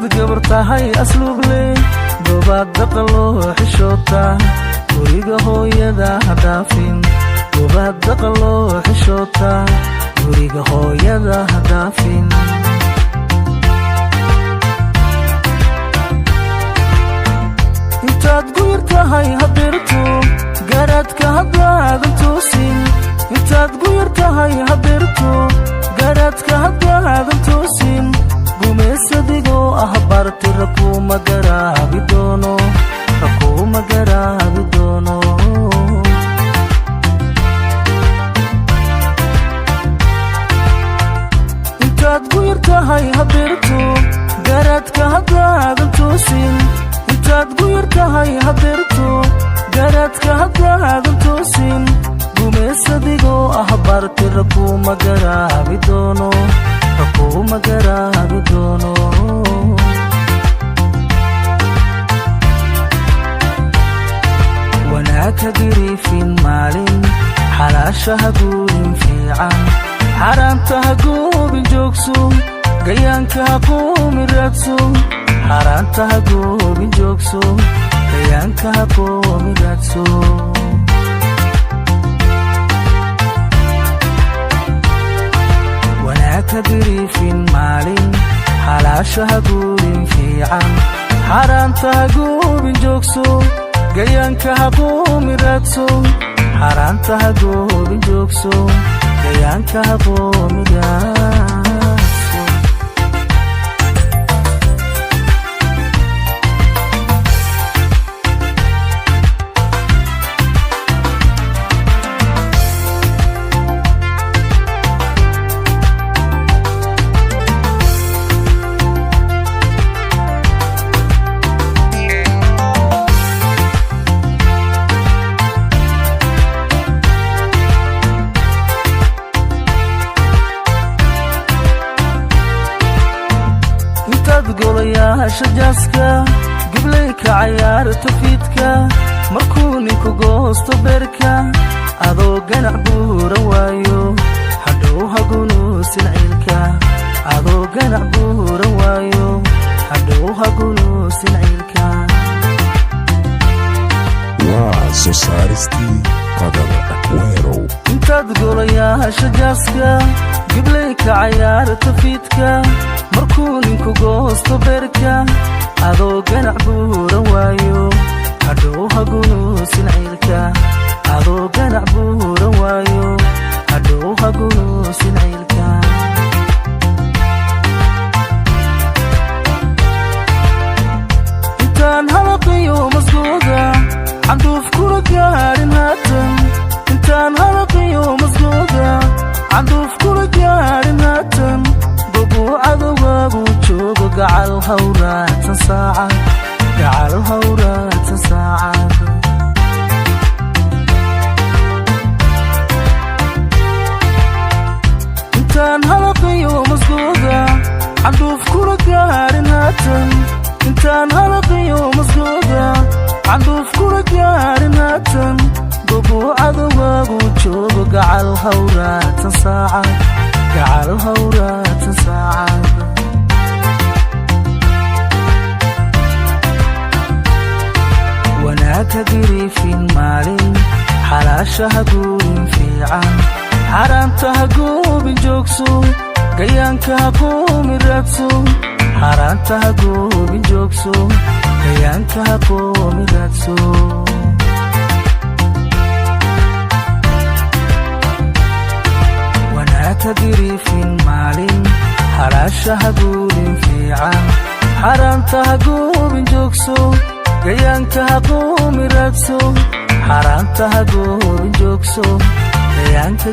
gabartahay asluub leh gobaad daqaloo xishoota guriga hooyada ha dhaafin gobaad daqaloo xishoota guriga hooyada ha dhaafin intaad guyartahay hadeerto garadka haddaadan toosin intaad guyartahay hadeerto garadka haddaadan toosin gumaysadigoo ah barti rakuma garaabi doono intaad guyartahay hadeerto garadka haddaadan toosin intaad guyartahay hadeerto garadka haddaadan toosin gumaysadigoo ah barti rakuma garaabi doono wanaagka giriifin maalin xalaasha ha guurin fiican xaraanta ha goobin joogso gayaanka ha qoomi raadso xaraanta ha goobin joogso gayaanka ha qoomi raadso wanaagka giriifin maalin xalaasha ha guurin fiican xaraanta ha goobin joogso gayaanka ha qoomi raadso xaraanta ha goobin joogso gayaanka ha qoomi raadso golayaasha jaaska giblayka cayaarta fiidka markuu ninku goosto beerka adoo ganac buuran waayo hadhow hagunuusin ciilka adoo ganac buuran waayo hadhow hagunuusin ciilka waa soo saaristii qadar akweerow intaad golayaasha jaaska giblayka cayaarta fiidka markuu ninku goosto beerka adoo ganac buuran waayo hadhow hagunuusin ciilka adoo ganac buuran waayo hadhow hagunuusin ciilka intaan halaqiyo masgooda canduuf kula gaarin haatan intaan halaqiyo masgooda canduuf kula gaarin haatan cadowgaagu joogo gacal hawraatan saacad intaan halaqiyo masgooda canduuf kula gaarin haatan intaan halaqiyo masgooda canduuf kula gaarin haatan gobo cadowgaagu joogo gacal hawraatan saacad wanaagka giriifin maalin xalaasha ha guurin fiican xaraanta ha goobin joogso gayaanka ha qoomi raadso xaraanta ha goobin joogso gayaanka ha qoomi raadso wanaagka giriifin maalin xalaasha ha guurin fiican xaraanta ha goobin joogso gayaanka ha qoomi raadso xaraanta ha goobin joogso gayaanka